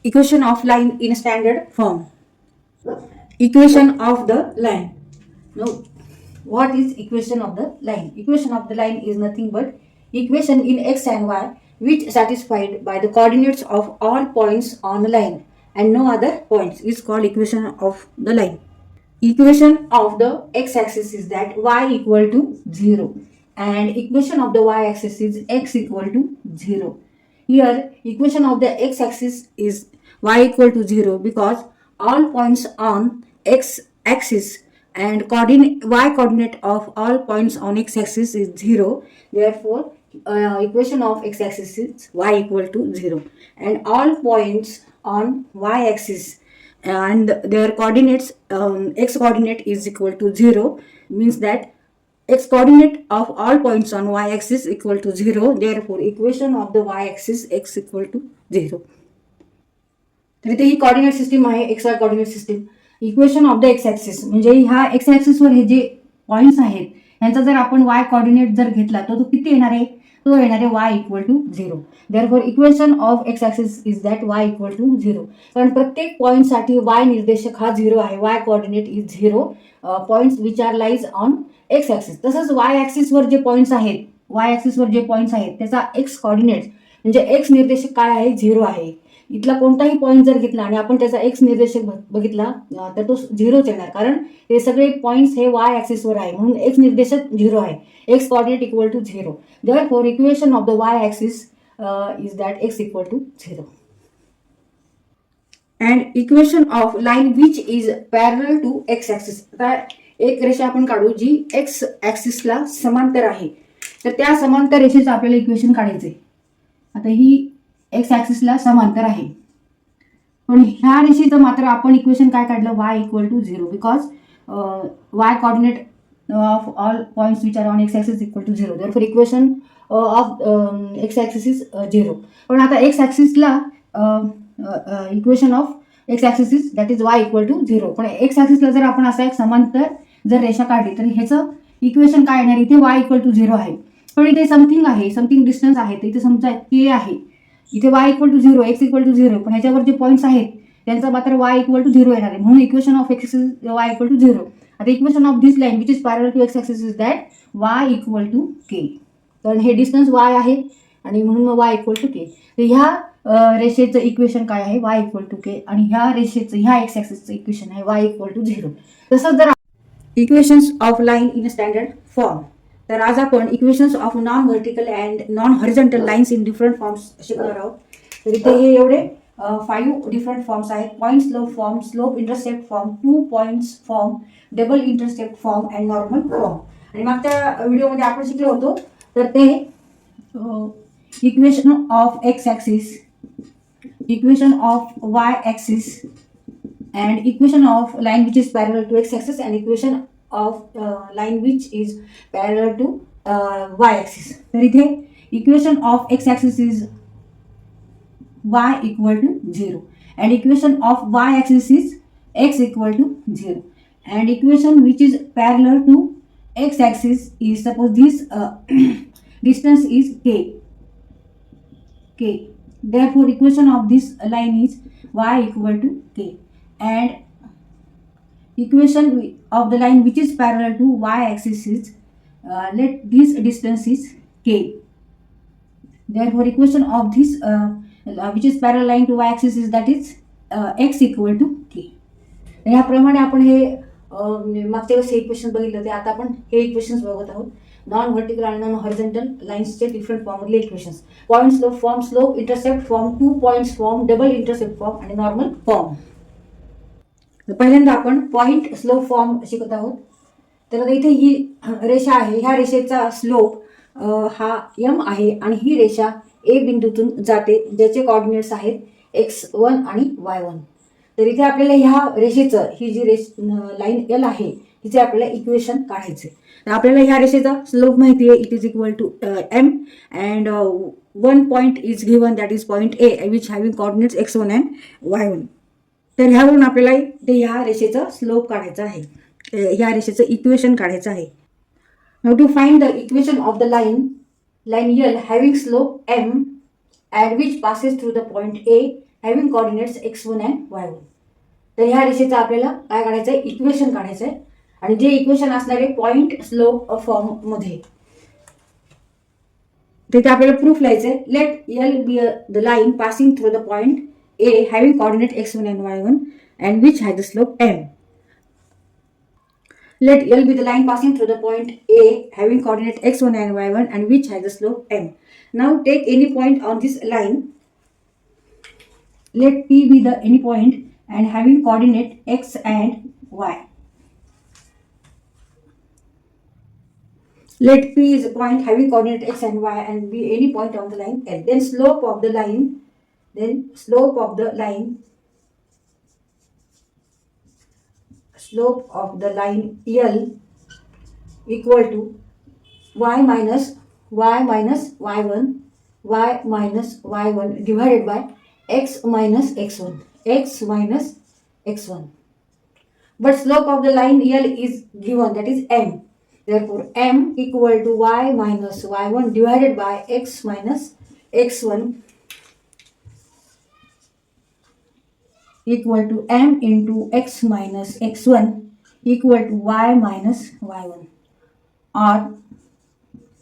equation of line in standard form. Equation of the line. Now, what is equation of the line? Equation of the line is nothing but equation in x and y which satisfied by the coordinates of all points on the line and no other points is called equation of the line. Equation of the x-axis is that y equal to 0 and equation of the y-axis is x equal to 0. Here equation of the x-axis is y equal to 0 because all points on x-axis and coordinate y coordinate of all points on x-axis is 0. Therefore equation of x-axis is y equal to 0 and all points on y-axis and their coordinates x coordinate is equal to 0 means that x coordinate of all points on y axis equal to 0. Therefore equation of the y axis x equal to 0. तर इथे ही coordinate system आहे x Y coordinate system. Equation of the x axis म्हणजे ह्या x ॲक्सिसवर हे जे points आहेत यांचा जर आपण वाय coordinate जर घेतला तर तो किती येणार आहे, तो येणार आहे Y equal to 0. Therefore equation of x axis is that Y equal to 0. कारण प्रत्येक पॉईंटसाठी वाय निर्देशक हा 0 आहे, Y coordinate is 0 points which are lies on X axis. तसंच वाय ॲक्सिसवर जे पॉईंट्स आहेत, वाय ॲक्सिसवर जे पॉईंट्स आहेत त्याचा एक्स कोऑर्डिनेट म्हणजे एक्स निर्देशक काय आहे, 0 आहे. इथला कोणताही पॉईंट जर घेतला आणि आपण त्याचा एक्स निर्देशक बघितला तर तो 0च येणार कारण हे सगळे पॉईंट्स हे वाय ॲक्सिसवर आहे म्हणून एक्स निर्देशक 0 आहे. X coordinate equal to 0. Therefore equation of the y axis is that x equal to 0. And equation of line which is parallel to x axis. आता एक रेषा आपण काढू जी एक्स ॲक्सिसला समांतर आहे, तर त्या समांतर रेषेचं आपल्याला इक्वेशन काढायचे. आता ही एक्स ॲक्सिसला समांतर आहे पण ह्या रेषेचं मात्र आपण इक्वेशन काय काढलं, Y equal to 0 because Y coordinate of all points which are on X axis equal to 0. Therefore equation of x axis is 0. पण आता एक्स ॲक्सिसला equation of x axis is that is Y equal to 0. पण x ॲक्सिसला जर आपण असा एक समांतर जर रेषा काढली तर ह्याचं इक्वेशन काय येणार, इथे वाय इक्वल टू 0 आहे पण इथे समथिंग आहे, समथिंग डिस्टन्स आहे, तर इथे समजा के आहे. इथे y equal to 0, x equal to 0, पण ह्याच्यावर जे पॉईंट्स आहेत त्यांचा मात्र वाय इक्वल टू 0 येणार आहे म्हणून equation of x is Y equal to 0. आता equation of this line which is parallel to x axis is that Y equal to k. कारण हे डिस्टन्स वाय आहे आणि म्हणून मग वाय इक्वल टू के. तर ह्या रेषेचं इक्वेशन काय आहे, वाय इक्वल टू के आणि ह्या रेषेचं ह्या एक्स ॲक्सिसचं इक्वेशन आहे वाय इक्वल टू 0. तसंच जर equations of line in standard form, तर आज आपण equations of non vertical and non horizontal lines in different forms शिकणार आहोत. तर इथे हे एवढे 5 डिफरंट फॉर्म्स आहेत. Point slope form, slope intercept form, 2 points form, double intercept form and normal form. आणि मागच्या व्हिडिओमध्ये आपण शिकलो होतो तर ते equation of x axis, equation of Y axis and equation of line which is parallel to x axis and equation of line which is parallel to y axis. तर इथे equation of x axis is y equal to 0 and equation of y axis is x equal to 0 and equation which is parallel to x axis is suppose this distance is k. Therefore equation of this line is y equal to k and equation of the line which is parallel to y axis is let this distance is k. Therefore equation of this which is parallel line to y axis is that is x equal to k. ह्याप्रमाणे आपण हे मागच्या वेळेस हे equation बघितलं ते आता आपण हे equations बघत आहोत. Non vertical आणि नॉन हॉरिझॉन्टल लाईन्सचे डिफरंट फॉर्ममधले equations. Point slope form, slope intercept form, 2 points form, double intercept form आणि नॉर्मल फॉर्म. पहिल्यांदा आपण पॉईंट स्लोप फॉर्म शिकत आहोत. तर आता इथे ही रेषा आहे, ह्या रेषेचा स्लोप हा m आहे आणि ही रेषा ए बिंदूतून जाते ज्याचे कोऑर्डिनेट्स आहेत x1 आणि y1. तर इथे आपल्याला ह्या रेषेचं ही जी लाईन एल आहे तिचे आपल्याला इक्वेशन काढायचे. तर आपल्याला ह्या रेषेचा स्लोप माहिती आहे, it is equal to m and 1 point is given that is point A which having coordinates x1 and y1. तर ह्यावरून आपल्याला ते ह्या रेषेचा स्लोप काढायचा आहे, ह्या रेषेचं इक्वेशन काढायचं आहे. Now to find the equation of the line L having slope m and which passes through the point A, having coordinates x1 and y1. तर ह्या रेषेचं आपल्याला काय काढायचं आहे, इक्वेशन काढायचं आहे. आणि जे इक्वेशन असणार आहे पॉइंट स्लोप फॉर्म मध्ये, तिथे आपल्याला प्रूफ लिहायचं आहे. Let L be the line passing through the point A having coordinate x1 and y1 and which has the slope m. Let L be the line passing through the point A having coordinate x1 and y1 and which has the slope m. Now take any point on this line. Let P be the any point and having coordinate x and y. Let P is a point having coordinate x and y and be any point on the line L. Then slope of the line L equal to y minus y1 divided by x minus x1. But slope of the line L is given, that is m. Therefore m equal to y minus y1 divided by x minus x1 equal to m into x minus x1 equal to y minus y1, or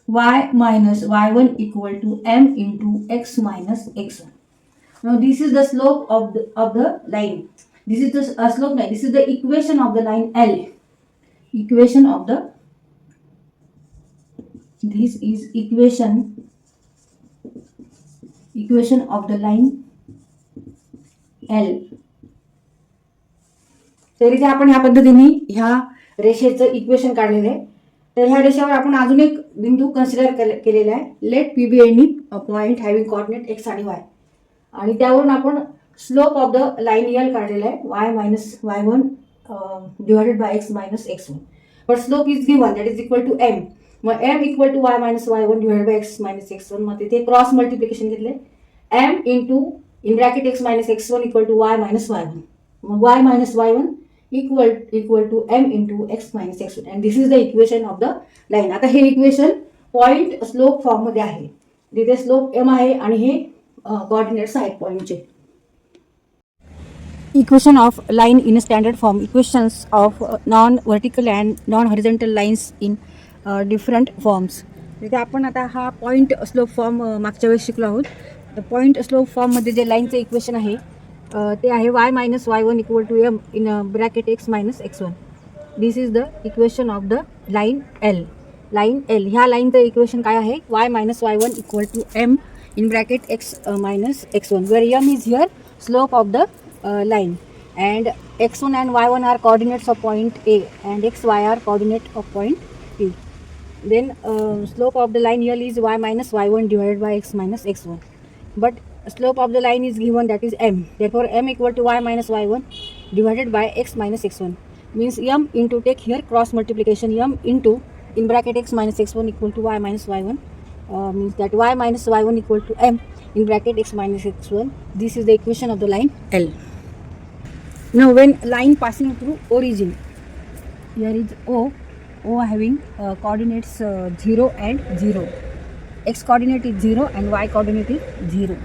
y minus y1 equal to m into x minus x1. Now this is the slope of the line. This is the slope line. This is the equation of the line L. This is equation of the line L. तर इथे आपण ह्या पद्धतीने ह्या रेषेचं equation काढलेलं आहे. तर ह्या रेषेवर आपण अजून एक बिंदू कन्सिडर केलेला आहे. Let P be any point having coordinate X आणि वाय, आणि त्यावरून आपण slope of the line L काढलेला आहे, Y minus y1 divided by X minus x1. But slope is given, that is equal to m. मग m equal to Y minus y1 divided by X minus x1. मग तिथे cross multiplication घेतले, m into in bracket X minus x1 equal to Y minus y1. Mug y minus y1 equal to m into x minus x1, and this is the equation of the line. आता हे equation point slope form मध्ये आहे, जिथे slope m आहे आणि हे coordinates आहेत पॉइंटचे. Equation of line in standard form. Equations of non vertical and non horizontal lines in different forms. तिथे आपण आता हा पॉइंट स्लोप फॉर्म मागच्या वेळेस शिकलो आहोत. तर पॉइंट स्लोप फॉर्ममध्ये जे लाईनचं इक्वेशन आहे ते आहे y minus y1 equal to m in bracket x minus x1. This is the equation of the line L. ह्या लाईनचं इक्वेशन काय आहे, y minus y1 equal to m in bracket x minus x1, where m is here slope of the line, and x1 and y1 are coordinates of point A and xy are coordinate of point P. Then slope of the line L is y minus y1 divided by x minus x1. But slope of the line is given, that is m. Therefore m equal to y minus y1 divided by x minus x1, means m into, take here cross multiplication, m into in bracket x minus x1 equal to y minus y1, means that y minus y1 equal to m in bracket x minus x1. This is the equation of the line L. Now when line passing through origin, here is O having coordinates 0 and 0. X coordinate is 0 and y coordinate is 0.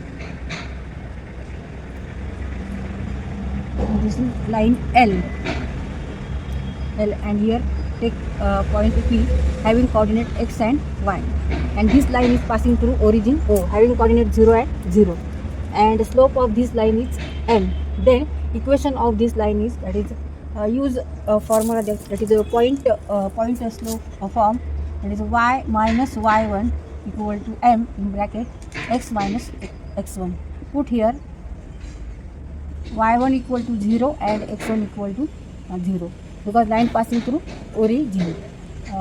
This is line L, and here take point P having coordinate x and y, and this line is passing through origin O having coordinate 0 and 0, and slope of this line is m. Then equation of this line is, that is use a formula that is a point slope form, that is y minus y1 equal to m in bracket x minus x1. Put here y1 equal to 0 and x1 equal to 0, because line passing through origin.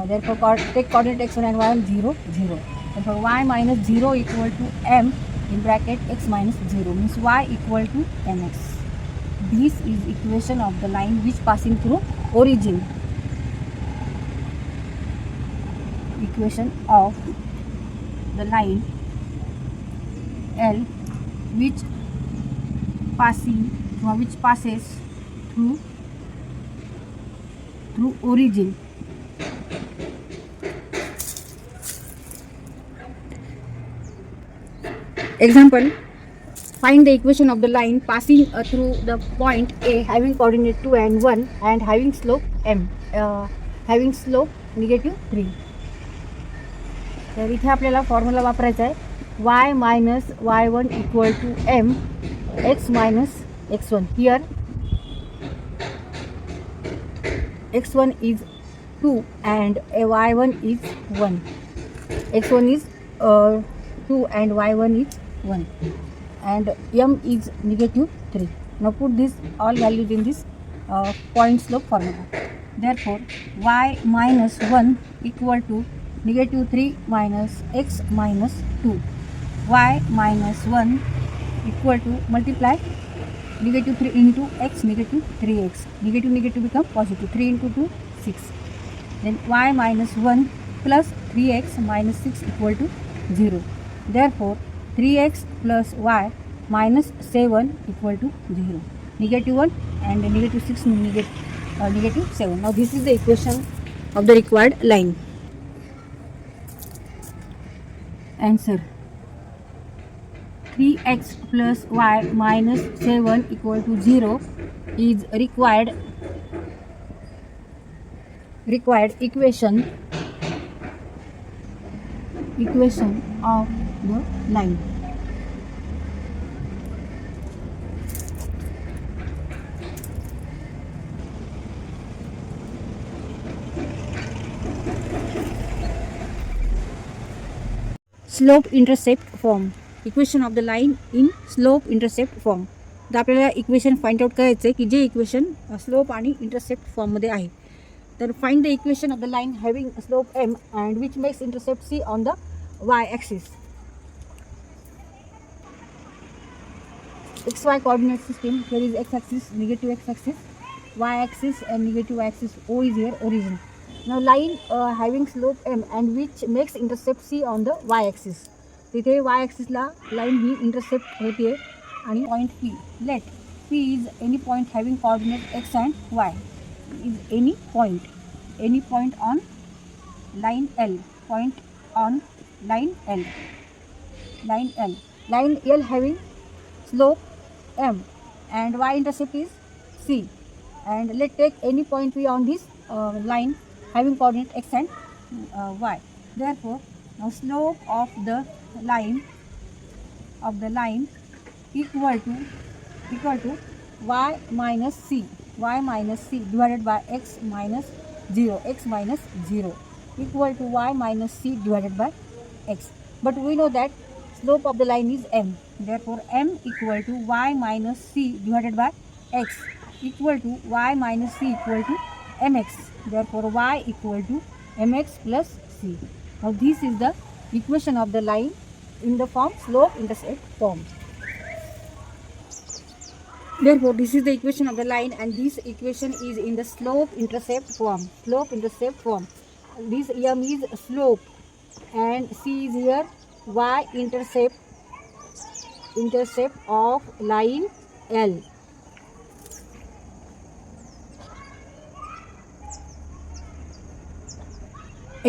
Therefore take coordinate x1 and y1 0 0. Therefore y minus 0 equal to m in bracket x minus 0, means y equal to mx. This is equation of the line which passing through origin. Equation of the line L which passes through origin. Example, find the equation of the line passing through the point A having coordinate 2 and 1 and having slope m, having slope -3. तर इथे आपल्याला formula वापरायचा आहे y minus y1 equal to m x minus x1. Here x1 is 2 and y1 is 1. x1 is 2 and y1 is 1 and m is -3. Now put this all values in this point slope formula. Therefore y minus 1 equal to -3 minus x minus 2. Y minus 1 equal to multiply -3 into x -3x. Negative become positive. 3 into 2 6. Then y minus 1 plus 3x minus 6 equal to 0. Therefore 3x plus y minus 7 equal to 0. -1 and -6 -7. Now this is the equation of the required line. Answer: 3x plus y minus 7 equal to 0 is required equation of the line. Slope intercept form. Equation of the line in slope intercept form. तर आपल्याला equation find out करायचं आहे की जे equation slope आणि intercept फॉर्ममध्ये आहे. तर find the equation of the line having slope m and which makes intercept c on the y axis. xy coordinate system. Here is x axis, negative x axis, y axis and negative y axis. O is here origin. Now line having slope m and which makes intercept c on the y axis. तिथे y axis ला line ही intercept होती है आणि point p. Let p is any point having coordinate x and y. Is any point on line L. Point on line L. Line L having slope m and y intercept is c. And let take any point p on this line having coordinate x and y. Therefore now slope of the line equal to y minus c divided by x minus 0 equal to y minus c divided by x. But we know that slope of the line is m. Therefore m equal to y minus c divided by x equal to y minus c equal to mx. Therefore y equal to mx plus c. Now this is the equation of the line in the form slope intercept form. Therefore this is the equation of the line and this equation is in the slope intercept form. This m is slope and c is here y intercept of line L.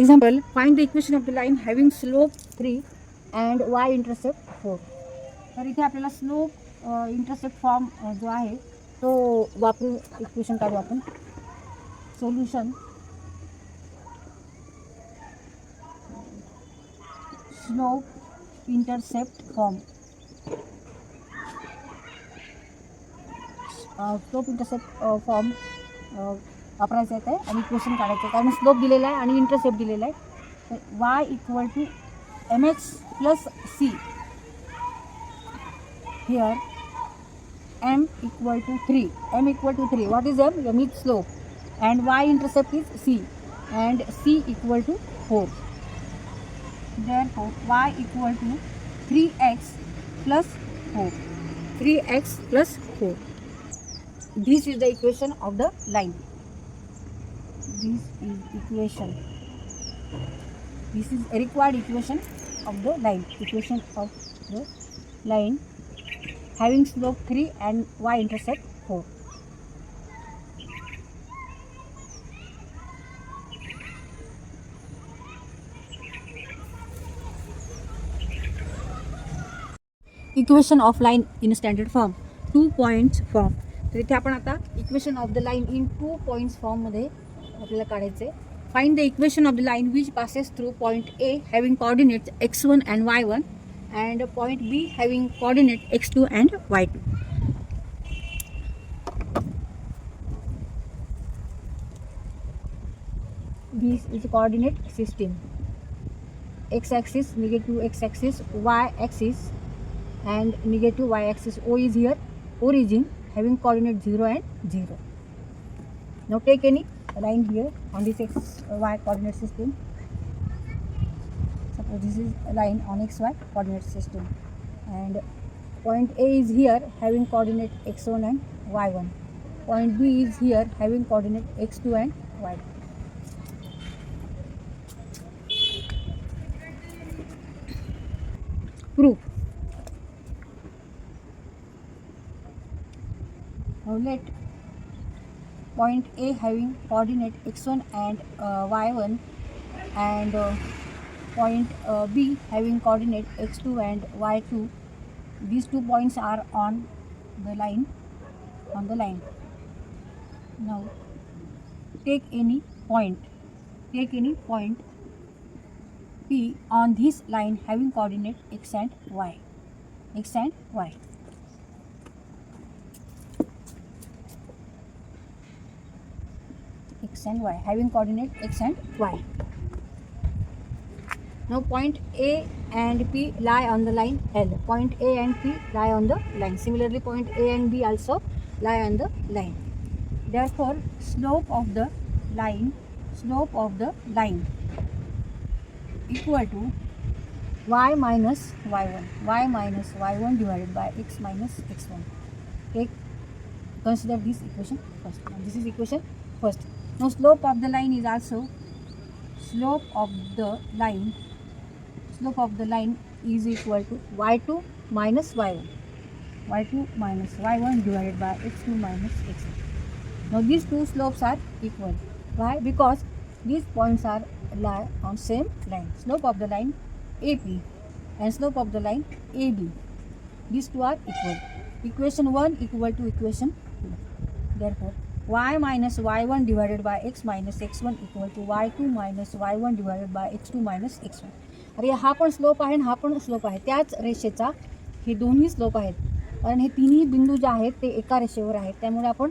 Example, find the equation of the line having slope 3 and y intercept 4. तर इथे आपल्याला slope intercept form जो आहे तो वापरून equation काढू आपण. Solution slope intercept form. Slope intercept form वापरायचं आहे आणि इक्वेशन काढायचं आहे कारण स्लोप दिलेला आहे आणि इंटरसेप्ट दिलेला आहे. तर y equal to mx plus c. Here m equal to 3. What is m? m is slope and y intercept is c and c equal to 4. Therefore y equal to 3x plus 4. This is the equation of the line. This is a required equation of the line. Having slope 3 and y intercept 4. Equation of line in standard form, 2 points form. तर इथे आपण आता equation of the line in 2 points फॉर्ममध्ये आपल्याला काढायचे. Find the equation of the line which passes through point A having coordinates x1 and y1 and point B having coordinate x2 and y2. This is a coordinate system. X-axis, negative x-axis, y-axis, and negative y-axis. O is here, origin, having coordinate 0 and 0. Now take any line here on this x-y coordinate system. Suppose this is a line on x-y coordinate system, and point A is here having coordinate x1 and y1. Point B is here having coordinate x2 and y2. Proof. Now let point A having coordinate x1 and y1 and point B having coordinate x2 and y2. These 2 points are on the line. Now take any point P on this line having coordinate x and y. X and y having coordinate x and y. Now point A and P lie on the line L. Point A and P lie on the line. Similarly, point A and B also lie on the line. Therefore, slope of the line equal to y minus y1 divided by x minus x1. Consider this equation first. This is equation first. Now slope of the line is also is equal to y2 minus y1 divided by x2 minus x1. Now these two slopes are equal. Why? Because these points are lie on same line. Slope of the line AP and slope of the line AB. These two are equal. Equation 1 equal to equation 2. Therefore, y minus y1 divided by x minus x1 equal to y2 minus y1 divided by x2 minus x1. अरे हा पण slope आहे आणि हा पण slope आहे. त्याच रेषेचा हे दोन्ही स्लोप आहेत, कारण हे तिन्ही बिंदू जे आहेत ते एका रेषेवर आहेत. त्यामुळे आपण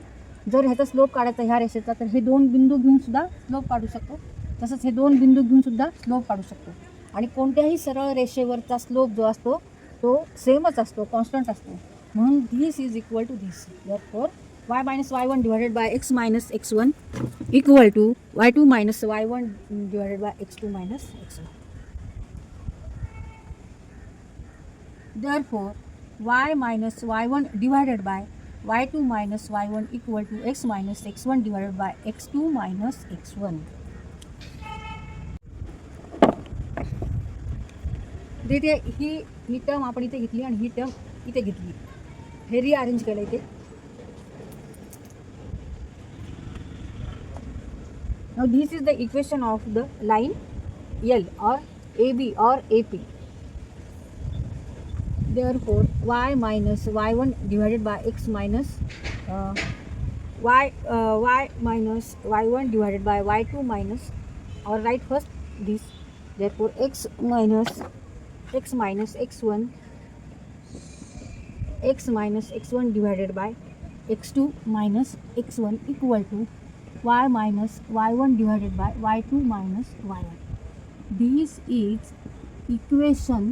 जर ह्याचा स्लोप काढायचा ह्या रेषेचा, तर हे दोन बिंदू घेऊन सुद्धा स्लोप काढू शकतो. तसंच हे दोन बिंदू घेऊन सुद्धा स्लोप काढू शकतो. आणि कोणत्याही सरळ रेषेवरचा स्लोप जो असतो तो सेमच असतो, कॉन्स्टंट असतो. म्हणून this is equal to this. Therefore y minus y1 divided by x minus x1 equal to y2 minus y1 divided by x2 minus x1. Therefore, y minus y1 divided by y2 minus y1 equal to x minus x1 divided by x2 minus x1. इथे ही term आपण इथे घेतली आणि ही term इथे घेतली. हे rearrange केलं इथे. Now this is the equation of the line L or AB or AP. Therefore, y minus y1 divided by x minus y minus y1 divided by y2 minus, or write first this. Therefore, x minus x1 divided by x2 minus x1 equal to y minus y1 divided by y2 minus y1. This is equation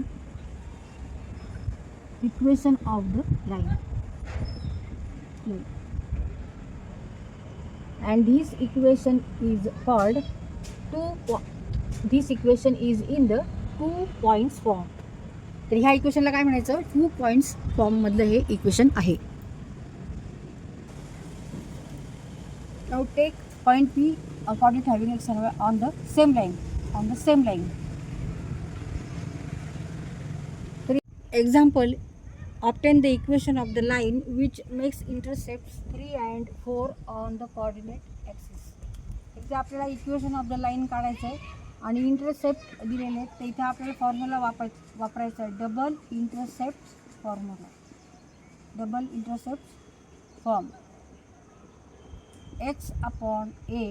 of the line. And this equation is called this equation is in the 2 points form. तर ह्या इक्वेशनला काय म्हणायचं? 2 points form मधलं हे equation आहे. Now take point P, a coordinate having x and y on the same line. Example, obtain the equation of the line which makes intercepts 3 and 4 on the coordinate axis. इथे आपल्याला equation of the line काढायचं आहे आणि intercept दिलेले आहेत. तर इथे आपल्याला फॉर्म्युला वापरायचा आहे. Double intercept formula. Double intercepts form x upon a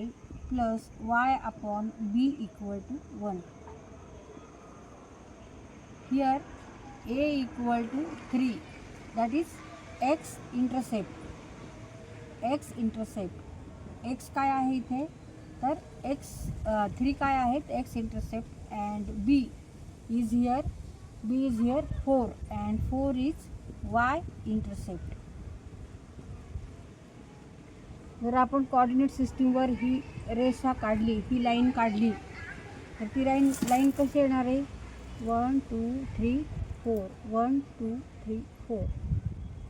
plus y upon b equal to 1. Here a equal to 3, that is x intercept. x काय आहे इथे, तर x 3 काय आहेत x intercept, and b is here 4, and 4 is y intercept. जर आपण coordinate सिस्टीमवर ही रेषा काढली, ही लाईन काढली, तर ती लाईन कशी येणार आहे, 1 2 3 4, 1 2 3 4.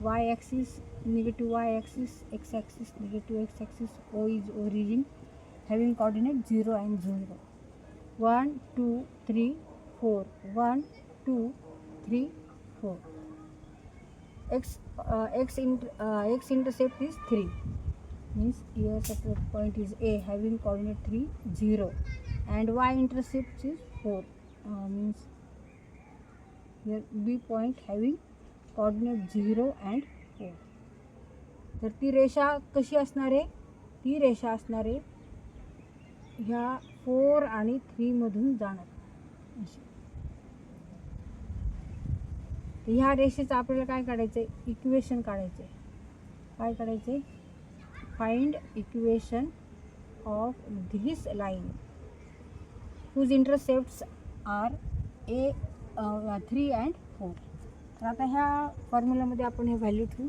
y axis negative y axis, x axis negative x axis, o is origin having coordinate 0 and 0. 1 2 3 4, 1 2 3 4. x intercept is 3, means here second point is a having coordinate 3 0, and y intercept is 4, means here b point having coordinate 0 and 4. तर ती रेषा कशी असणार आहे, ती रेषा असणार आहे ह्या 4 आणि 3 मधून जाणार अशी. तर ह्या रेषेचं आपल्याला काय काढायचं आहे, इक्वेशन काढायचं आहे. काय काढायचं आहे, find equation of this line whose intercepts are A 3 and 4. तर आता ह्या फॉर्म्युलामध्ये आपण हे व्हॅल्यू ठेवू.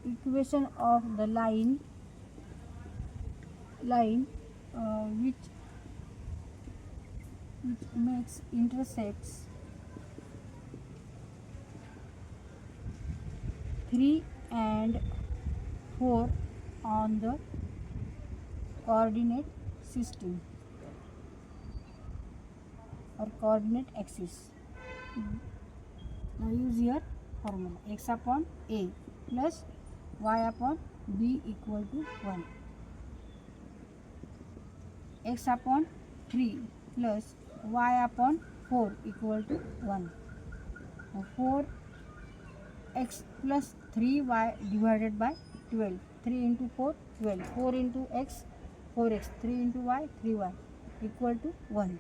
Equation of the line which makes intercepts 3 and 4 on the coordinate system or coordinate axis. Now use your formula, x upon a plus y upon b equal to 1, x upon 3 plus y upon 4 equal to 1. Now 4x plus 3y divided by 12. 3 into 4 12, 4 into x 4x, 3 into y 3y equal to 1.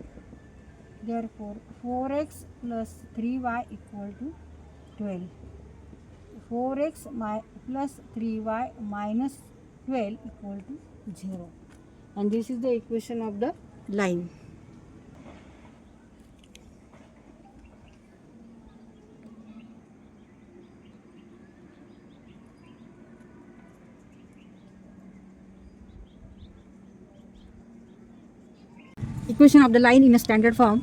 Therefore 4x plus 3y equal to 12. 4x plus 3y minus 12 equal to 0. And this is the equation of the line. Equation of the line in a standard form,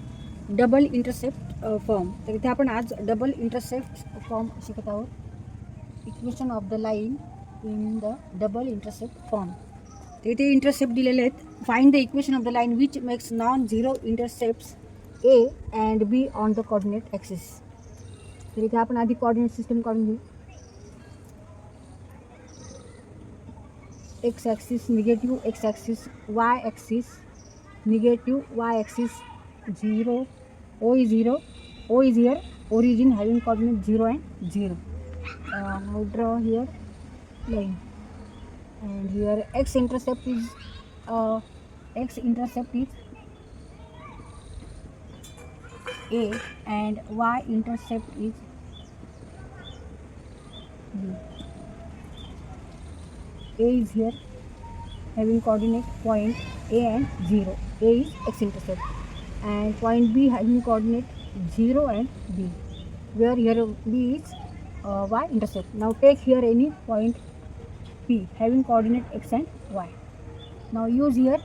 double intercept form. तर इथे आपण आज double intercept form शिकत आहोत. Equation of the line in the double intercept form. तर इथे intercept दिलेले आहेत. Find the equation of the line which makes non zero intercepts A and B on the coordinate axis. तर इथे आपण आधी कोऑर्डिनेट सिस्टम काढून घेऊ. X axis negative, X axis Y axis negative, y axis 0, o is 0, o is here origin having coordinate 0 and 0. Now draw here line, and here x intercept is a and y intercept is b. A is here having coordinate point a and 0. A is x intercept, and point B having coordinate 0 and B, where here B is y intercept. Now take here any point P having coordinate x and y. Now use here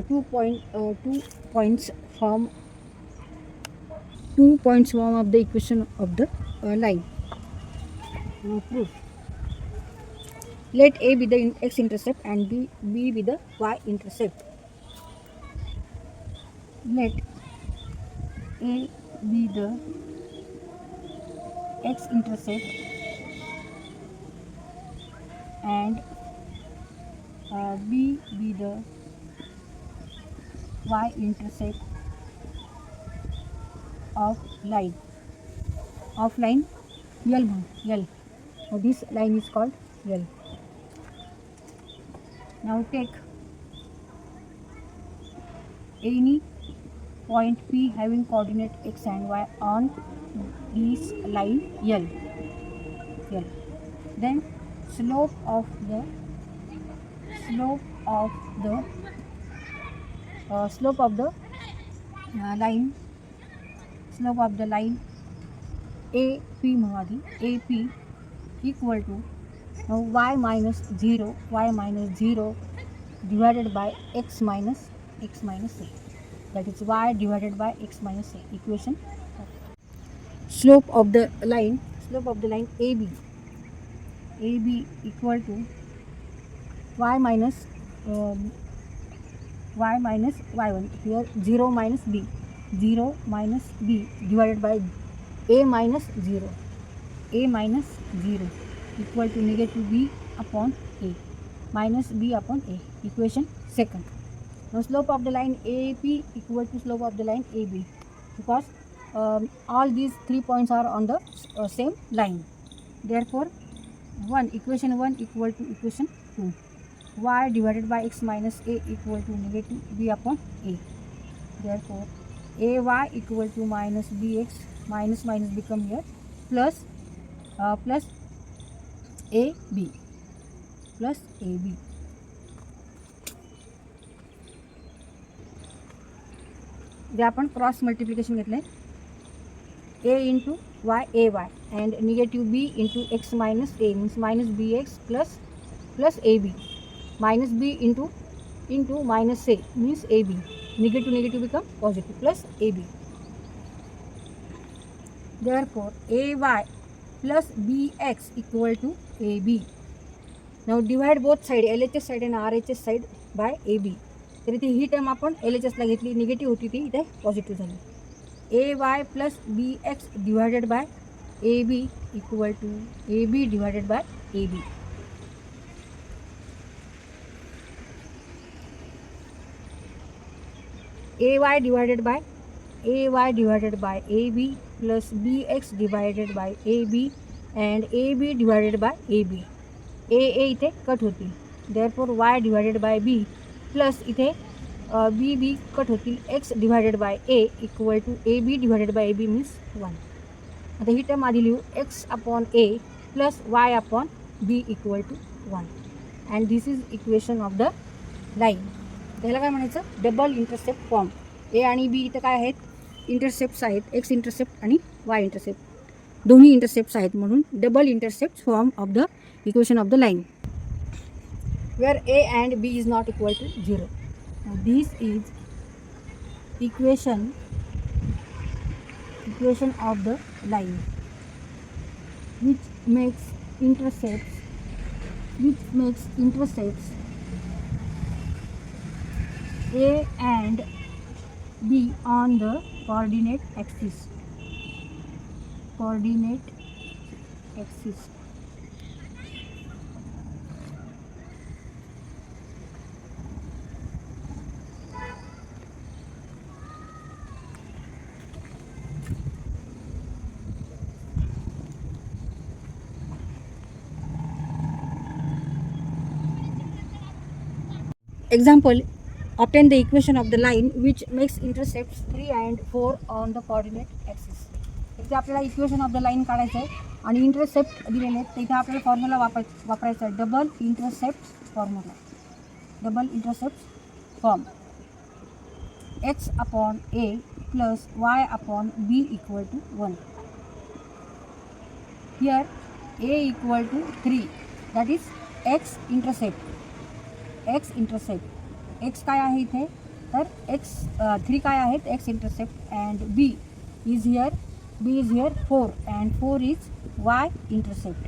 2 points form of the equation of the line. Now proof. Let A be the x intercept and B be the y intercept. Let A be the x intercept and B be the y-intercept of line L म्हणू L. Now this line is called L. Now take any point P having coordinate x and y on this line L. Then slope of the line AP म्हणू आधी AP equal to y minus 0 divided by x minus a. That is y divided by x minus a. Equation. Slope of the line AB equal to y minus y1. Here 0 minus b divided by a minus 0 equal to negative b upon a minus b upon a. Equation second. Now slope of the line AP equal to slope of the line AB, because all these 3 points are on the same line. Therefore equation 1 equal to equation 2. Y divided by x minus a equal to negative b upon a. Therefore ay equal to minus bx, minus become here plus ab. जे आपण cross multiplication घेतले a into y ay and negative b into x minus a means minus bx plus ab, minus b into minus a means ab, negative become positive plus ab. Therefore ay plus bx equal to ab. Now divide both side, LHS side and RHS side by ab. तर इथे ही term आपण LHSला घेतली, negative होती ती इथे positive झाली. ay plus bx divided by ab equal to ab divided by ab. ay divided by ab plus bx divided by ab and ab divided by ab. a इथे cut होती, therefore y divided by b plus इथे b cut होतील, x divided by a equal to ab divided by ab means 1. आता ही term आधी लिहू x upon a plus y upon b equal to 1 and this is equation of the line. त्याला काय म्हणायचं, double intercept form. a आणि b इथं काय आहेत, इंटरसेप्ट्स आहेत, x इंटरसेप्ट आणि y इंटरसेप्ट, दोन्ही इंटरसेप्ट्स आहेत, म्हणून double intercept form of the equation of the line where a and b is not equal to 0. Now this is equation of the line which makes intercepts a and b on the coordinate axis. Example, obtain the equation of the line which makes intercepts 3 and 4 on the coordinate axis. इथे आपल्याला equation of the line काढायचं आहे आणि intercept दिलेले आहेत, तर इथे आपल्याला फॉर्म्युला वापरायचा आहे double intercept form x upon a plus y upon b equal to 1. Here a equal to 3, that is x intercept. x काय आहे इथे, तर x 3 काय आहेत, x intercept and b is here 4 and 4 is y intercept.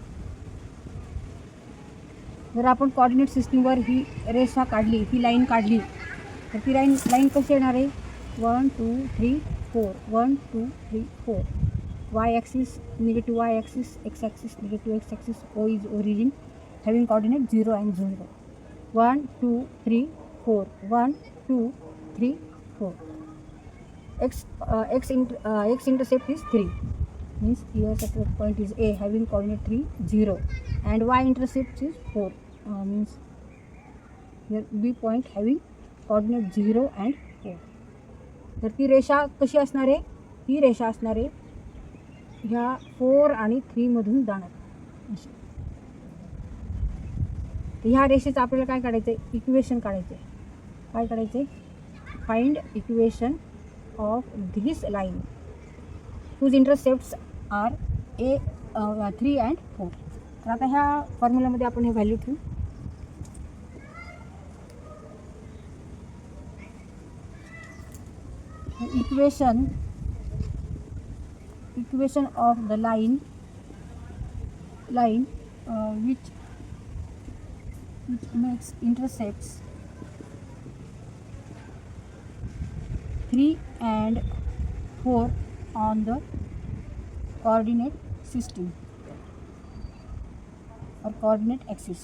जर आपण coordinate सिस्टीमवर ही रेषा काढली, ही लाईन काढली, तर ती लाईन कशी येणार आहे, 1 2 3 4 1 2 3 4. y axis negative y axis, x axis negative x axis, o is origin having coordinate 0 and 0. 1 2 3 4, 1 2 3 4. X intercept is 3, means here the point is A having coordinate 3 0, and Y intercept is 4, means here B point having coordinate 0 and 4. तर ती रेषा कशी असणार आहे? ही रेषा असणार आहे ह्या 4 आणि 3 मधून जाणार अशी. तर ह्या रेषेचं आपल्याला काय काढायचं आहे? इक्वेशन काढायचं आहे. काय काढायचं आहे? Find equation of this line whose intercepts are a 3 and 4. तर आता ह्या फॉर्म्युलामध्ये आपण हे व्हॅल्यू ठेवू. Equation of the line which makes intercepts 3 and 4 on the coordinate system or coordinate axis.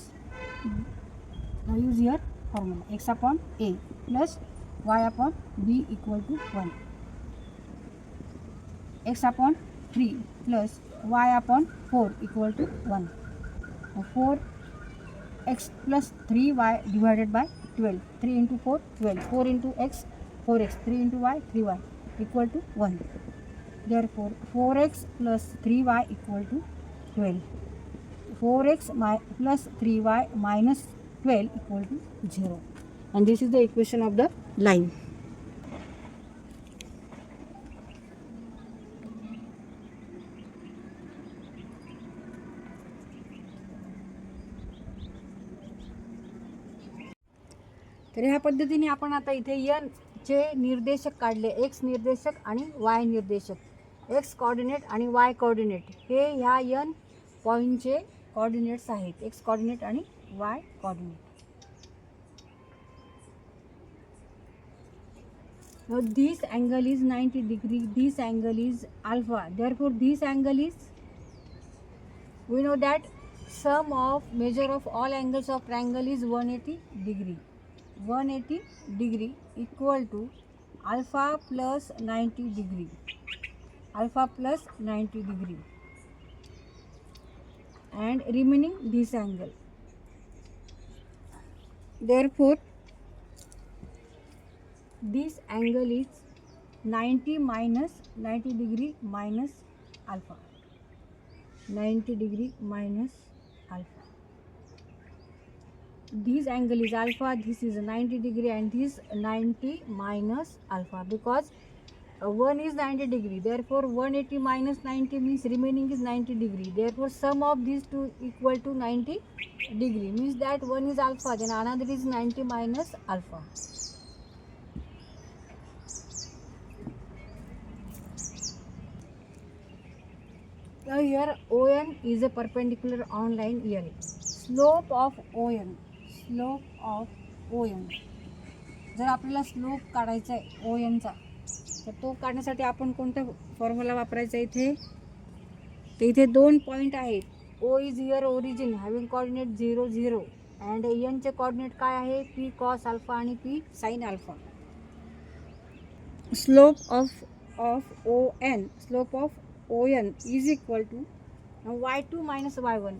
Now use your formula x upon a plus y upon b equal to 1, x upon 3 plus y upon 4 equal to 1. Now 4x plus 3y divided by 12, 3 into 4 12, 4 into x 4x, 3 into y 3y equal to 1. Therefore 4x plus 3y equal to 12. 4x plus 3y minus 12 equal to 0. And this is the equation of the line. तर ह्या पद्धतीने आपण आता इथे n चे निर्देशक काढले, x निर्देशक आणि y निर्देशक. x कोऑर्डिनेट आणि y कोऑर्डिनेट हे ह्या n पॉईंटचे कोऑर्डिनेट्स आहेत, x कोऑर्डिनेट आणि y coordinate. Now this angle is 90 degree, this angle is alpha, therefore this angle is, we know that sum of measure of all angles of triangle is 180 degree. 180 degree equal to alpha plus 90 degree, alpha plus 90 degree, and remaining this angle. Therefore this angle is 90 minus 90 degree minus alpha, 90 degree minus alpha. This angle is alpha, this is 90 degree, and this 90 minus alpha, because 1 is 90 degree, therefore 180 minus 90 means remaining is 90 degree, therefore sum of these two equal to 90 degree, means that one is alpha, then another is 90 minus alpha. Now here ON is a perpendicular on line L. Slope of ON, जर आपल्याला slope काढायचा आहे ONचा, तर तो काढण्यासाठी आपण कोणता formula वापरायचा इथे? तर इथे दोन पॉईंट आहेत. O is here origin having coordinate 0 0, and N चे कोऑर्डिनेट काय आहे? P कॉस अल्फा आणि P sine alpha. Slope of ON is equal to y2 minus y1,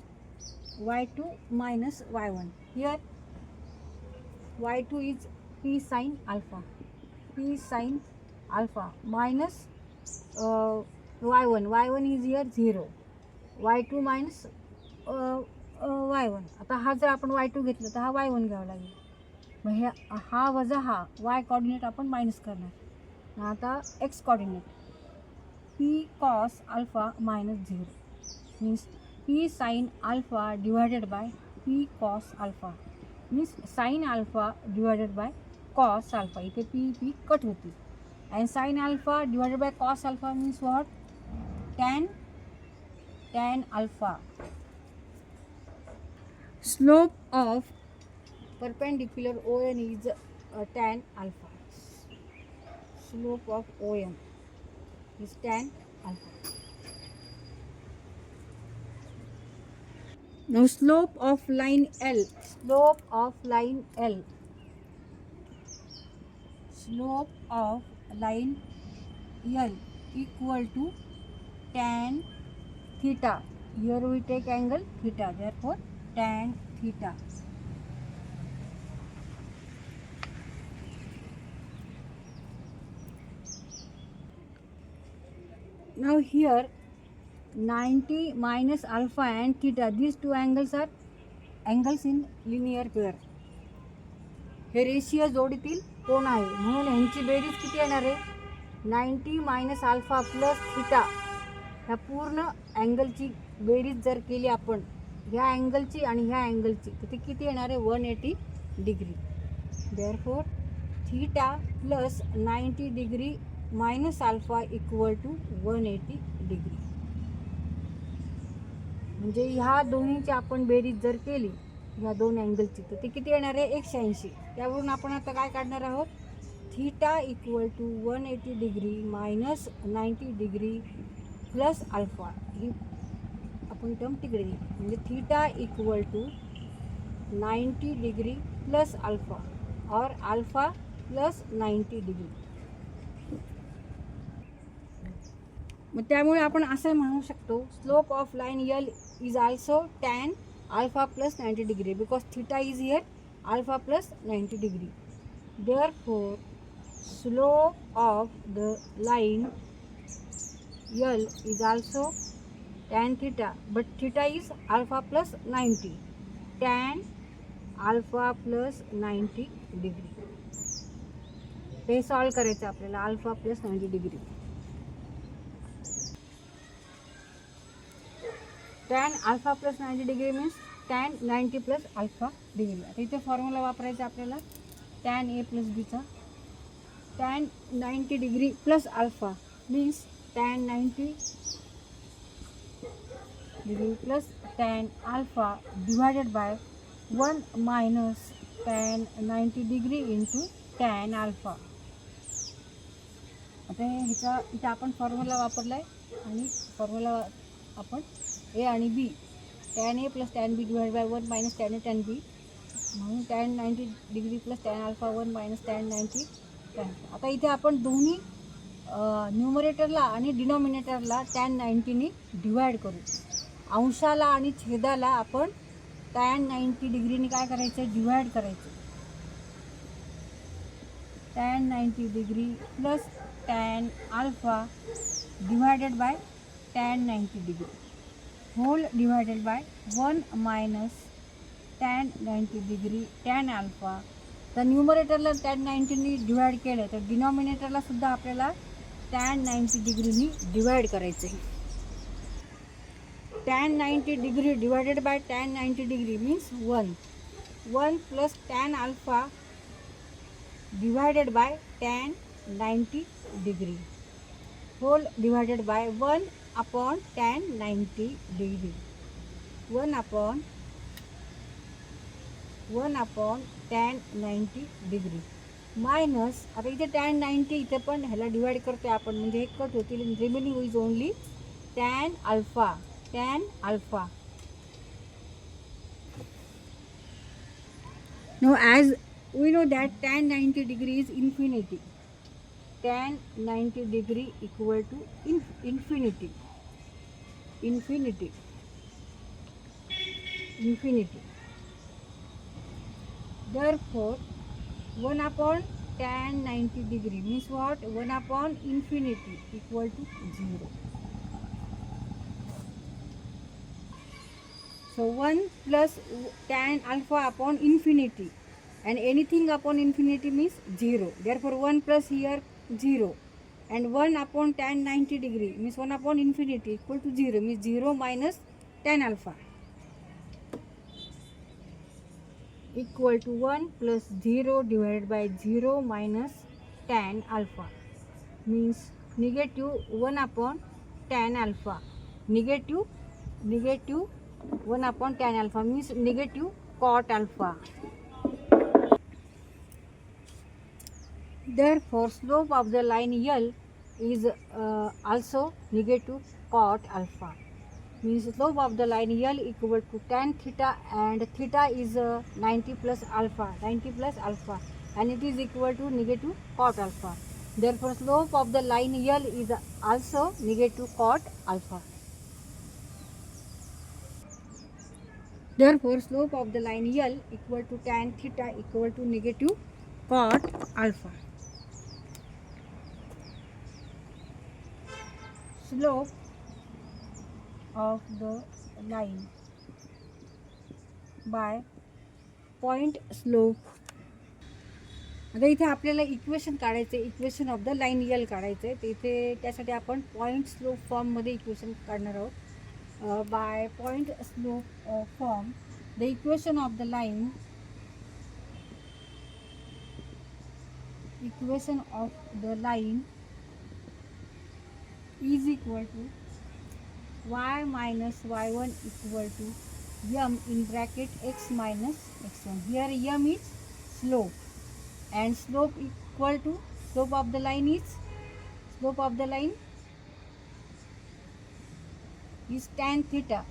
here y2 is P sin alpha minus y1 is here 0, y2 minus y1. आता हा जर आपण y2 घेतलं तर हा y1 घ्यावा लागेल, मग हा वजा हा y कोऑर्डिनेट आपण मायनस करणार. आता x coordinate P cos alpha minus 0 means P sin alpha divided by P cos alpha, means sin alpha divided by cos alpha. इथे P कट होती, and sin alpha divided by cos alpha means what? tan alpha. Slope of perpendicular ON is tan alpha. Slope of ON is tan alpha. Now slope of line L, slope of line L, slope of line L equal to tan theta. Here we take angle theta, therefore tan theta. Now here 90 minus alpha and theta, these two angles are angles in linear pair. हे रेषीय जोडीतील कोण आहे, म्हणून ह्यांची berries किती येणार आहे, 90 minus alpha plus theta. ह्या पूर्ण अँगलची बेरीज जर केली आपण ह्या अँगलची आणि ह्या अँगलची, तर ती किती येणार आहे, 180 degree. Therefore theta plus 90 degree minus alpha equal to 180 degree. म्हणजे ह्या दोन्हीची आपण बेरीज जर केली ह्या दोन अँगलची, तर ती किती येणार आहे, 180. त्यावरून आपण आता काय काढणार आहोत, theta equal to 180 degree minus 90 degree plus alpha. ही आपण टर्म तिकडे घेऊ, म्हणजे theta equal to 90 degree plus alpha और अल्फा प्लस 90 डिग्री. मग त्यामुळे आपण असं म्हणू शकतो, slope of line L is also tan alpha plus 90 degree, because theta is here alpha plus 90 degree. Therefore slope of the line L is also tan theta, but theta is alpha plus 90, tan alpha plus 90 degree. हे solve करायचं आपल्याला, alpha plus 90 degree. tan alpha plus 90 degree means tan 90 plus alpha degree. आता इथे formula वापरायचा आपल्याला tan a plus बीचा. tan 90 degree plus alpha means tan 90 degree plus tan alpha divided by 1 minus tan 90 degree into tan alpha. आता ह्याचा इथे आपण formula वापरला आहे आणि फॉर्म्युला आपण ए आणि B, tan A plus tan B divide by 1 minus tan A tan B, म्हणून tan 90 degree plus tan alpha 1 minus tan 90 tan. आता इथे आपण दोन्ही न्यूमरेटरला आणि डिनॉमिनेटरला tan 90ने डिवाइड करू. अंशाला आणि छेदाला आपण tan 90 डिग्रीने काय करायचं, डिवाइड करायचं. tan 90 degree plus tan alpha divided by tan 90 degree whole divided by 1 minus tan 90 degree tan alpha. तर न्यूमरेटरला tan 90ने डिवाइड केलं तर डिनॉमिनेटरला सुद्धा आपल्याला tan 90 डिग्रीनी डिवाइड करायचं आहे. tan 90 degree divided by tan 90 degree means 1 plus tan alpha divided by tan 90 degree whole divided by 1 upon tan 90 degree. 1 upon tan 90 degree minus, आता इथे tan 90 इथे पण ह्याला डिवाइड करतो आपण, म्हणजे हे कट होतील. Remaining is only tan alpha. Now as we know that tan 90 degree is infinity, tan 90 degree equal to infinity. Therefore 1 upon tan 90 degree means what, 1 upon infinity equal to 0. So 1 plus tan alpha upon infinity, and anything upon infinity means 0. Therefore 1 plus here 0, and 1 upon tan 90 degree means 1 upon infinity equal to 0, means 0 minus tan alpha equal to 1 plus 0 divided by 0 minus tan alpha means negative 1 upon tan alpha. Negative 1 upon tan alpha means negative cot alpha. Therefore slope of the line L is also negative cot alpha means slope of the line L equal to tan theta, and theta is 90 plus alpha, and it is equal to negative cot alpha. Therefore slope of the line L is also negative cot alpha. Therefore slope of the line L equal to tan theta equal to negative cot alpha. Slope of the line by point slope. आता इथे आपल्याला equation काढायचं आहे, equation of the line यल काढायचं आहे. तर इथे त्यासाठी आपण पॉईंट स्लोप फॉर्ममध्ये इक्वेशन काढणार आहोत. Bye point slope form the equation of the line is equal to y minus y1 equal to m in bracket x minus x1. Here m is slope, and slope equal to slope of the line is tan theta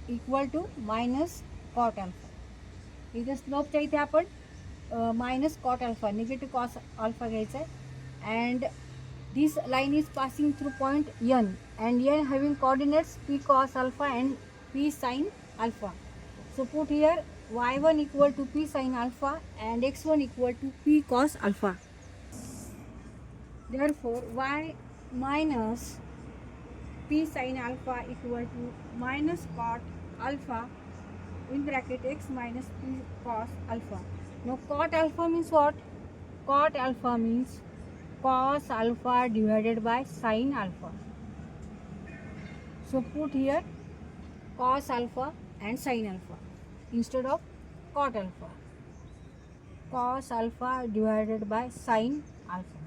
equal to minus cot alpha. इथे स्लोपच्या इथे आपण minus cot alpha, negative cos alpha घ्यायचा आहे. And this line is passing through point n, and n having coordinates p cos alpha and p sin alpha. So put here y1 equal to p sin alpha and x1 equal to p cos alpha. Therefore y minus p sin alpha equal to minus cot alpha in bracket x minus p cos alpha. Now cot alpha means what? Cot alpha means cos alpha divided by sin alpha. So put here cos alpha and sin alpha instead of cot alpha. Cos alpha divided by sin alpha.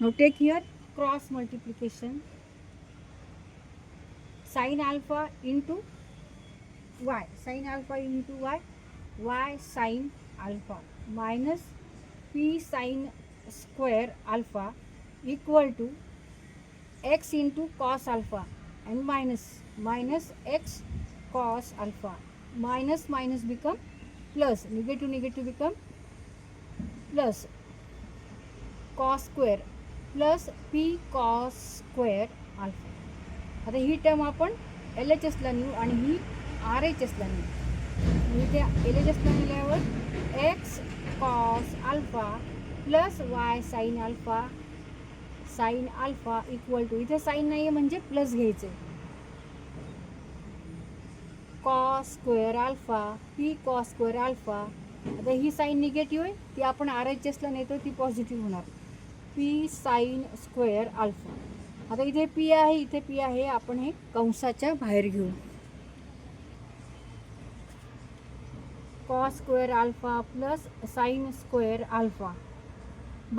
Now take here cross multiplication. Sin alpha into y, y sin alpha minus p sin square alpha equal to x into cos alpha and minus x cos alpha. Minus become plus, negative become plus, cos square plus p cos square alpha. आता ही term आपण LHS ला नेऊ आणि ही RHS ला नेऊ. इथे LHS La नेल्यावर x cos alpha plus y sin alpha equal to, इथे sign नाही आहे म्हणजे प्लस घ्यायचे, cos square alpha p cos square alpha. आता ही साइन निगेटिव्ह आहे, ती आपण RHS ला नेतो, ती पॉझिटिव्ह होणार, p sin square alpha. आता इथे p आहे, इथे p आहे, आपण हे कंसाच्या बाहेर घेऊ. cos square alpha plus sin square alpha,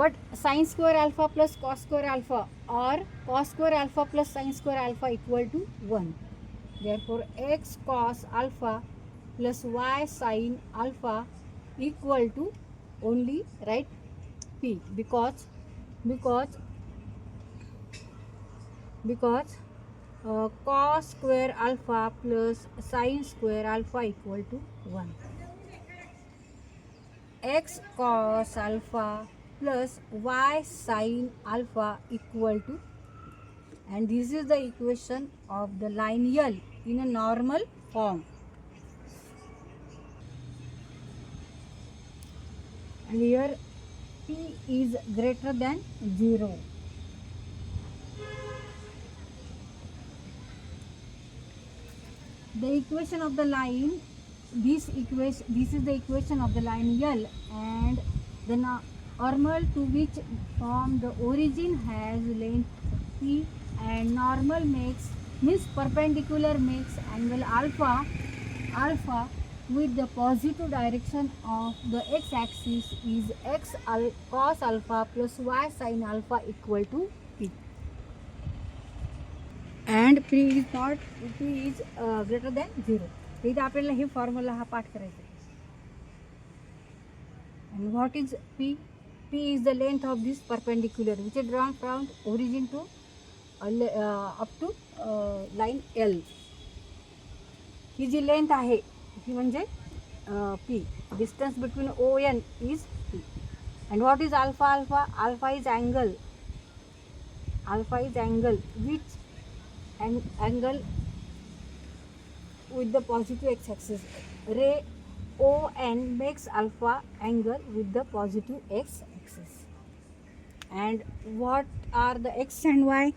but sin square alpha plus cos square alpha or cos square alpha plus sin square alpha equal to 1. Therefore x cos alpha plus y sin alpha equal to only write p, because cos square alpha plus sin square alpha equal to 1. X cos alpha plus y sin alpha equal to, and this is the equation of the line L in a normal form. And here p is greater than 0. The equation of the line, this is the equation of the line L, and the normal to which form the origin has length p, and normal means perpendicular makes angle alpha with the positive direction of the x-axis is x cos alpha plus y sin alpha equal to p. And p is greater than 0. इथे आपल्याला हे formula हा पाठ करायचा आहे. And what is p? P is the length of this perpendicular which is drawn from origin to up to line L. ही जी length आहे ही म्हणजे P. Distance between O N is P. And what is alpha? Alpha is angle. Alpha is angle, which angle with the positive x-axis. Ray ON makes alpha angle with the positive x-axis. And what are the x and y?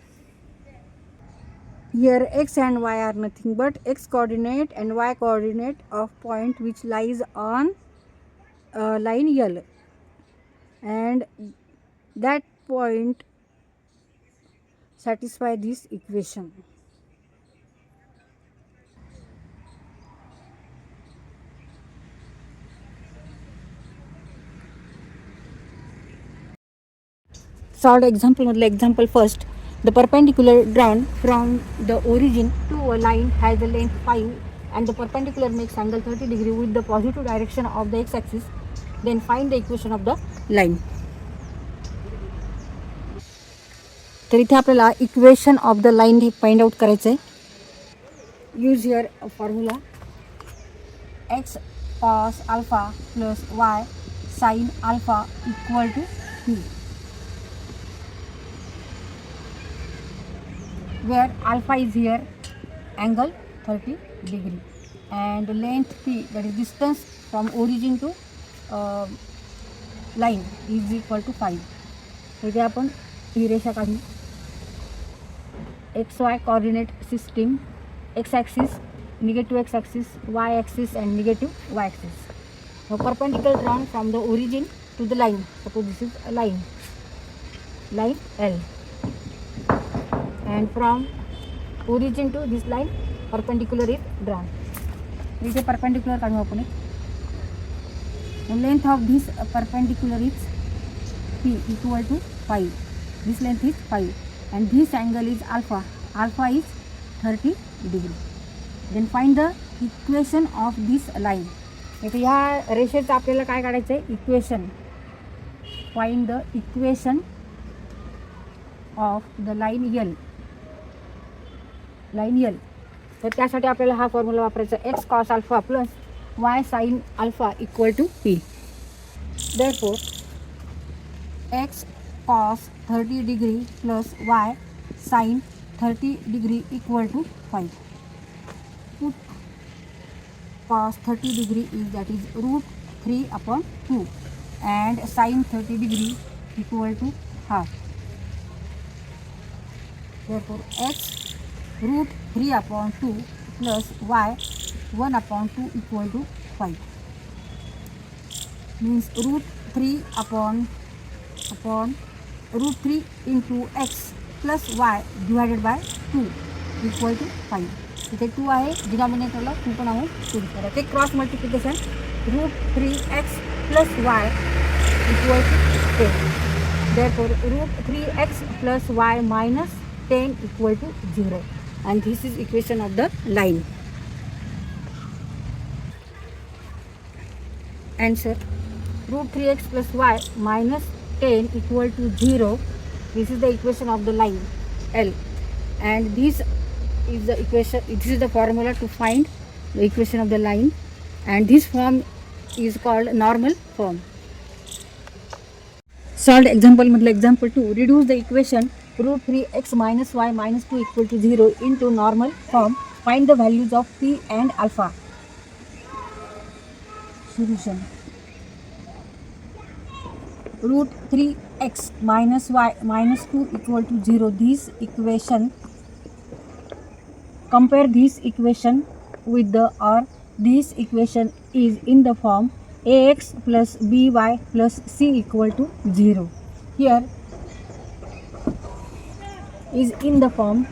Here x and y are nothing but x coordinate and y coordinate of point which lies on line L, and that point satisfy this equation. Solved example मधलं example first. The perpendicular drawn from the origin to a line has the length 5 and the perpendicular makes angle 30 degree with the positive direction of the x-axis. Then find the equation of the line. तर इथे आपल्याला equation of the line हे find out करायचं आहे. Use here formula x cos alpha plus y sine alpha equal to P, where alpha is here angle 30 degree and length p, that is distance from origin to line, is equal to 5. इथे आपण ही रेषा काढू. X Y coordinate system, x axis, negative X axis, Y axis and negative Y axis. Now perpendicular drawn from the origin to the line. Suppose this is a line L, and from origin to this line perpendicular is drawn. इथे perpendicular काढू आपण. The length of this perpendicular is p equal to 5. This length is 5 and this angle is alpha. Alpha is 30 degree. Then find the equation of this line. इथे ह्या रेषेचं आपल्याला काय काढायचं आहे? Equation. Find the equation of the line L. तर त्यासाठी आपल्याला हा फॉर्म्युला वापरायचा. X cos alpha plus y sine alpha equal to P. Therefore x cos 30 degree plus y sine 30 degree equal to 5. Put cos 30 degree is, that is root 3 upon 2, and sin 30 degree equal to half. Therefore x root 3 upon 2 plus y 1 upon 2 equal to 5. Means root 3 upon root 3 into x plus y divided by 2 equal to 5. इथे 2 आहे, डिनॉमिनेटरला 2 पण आहे. 2 ते cross multiplication root 3x plus y equal to 10. Therefore root 3x plus y minus 10 equal to 0. And this is equation of the line. Answer: root 3x plus y minus 10 equal to 0. This is the equation of the line L, and this is the equation. This is the formula to find the equation of the line, and this form is called normal form. Solved example मधलं example 2. Reduce the equation root 3x minus y minus 2 equal to 0 into normal form. Find the values of p and alpha. Solution: root 3x minus y minus 2 equal to 0. This equation, compare this equation with the, or this equation is in the form ax plus by plus c equal to 0. Here is in the form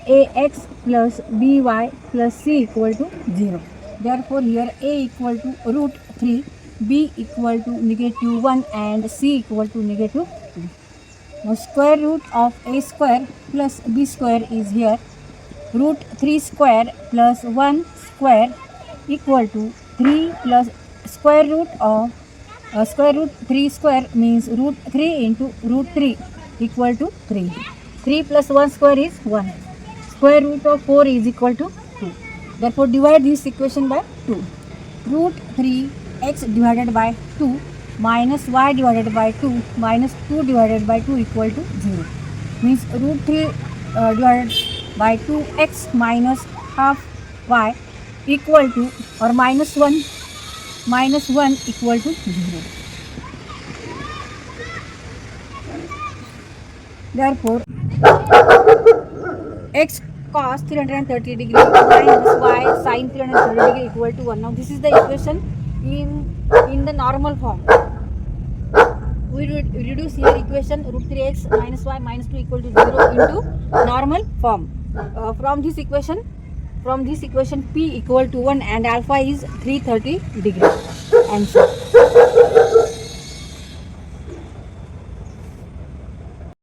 ax plus by plus c equal to 0. Therefore here a equal to root 3, b equal to negative 1 and c equal to negative 2. Now square root of a square plus b square is here. Root 3 square plus 1 square equal to 3 plus square root of Square root 3 square means root 3 into root 3 equal to 3. 3 plus 1 square is 1. Square root of 4 is equal to 2. Therefore, divide this equation by 2. Root 3x divided by 2 minus y divided by 2 minus 2 divided by 2 equal to 0. Means root 3 divided by 2x minus half y equal to or minus 1 equal to 0. Therefore, x cos 330 degree minus y sin 330 degree equal to 1. Now this is the equation in the normal form. We reduce here equation root 3x minus y minus 2 equal to 0 into normal form. From this equation p equal to 1 and alpha is 330 degree. Answer.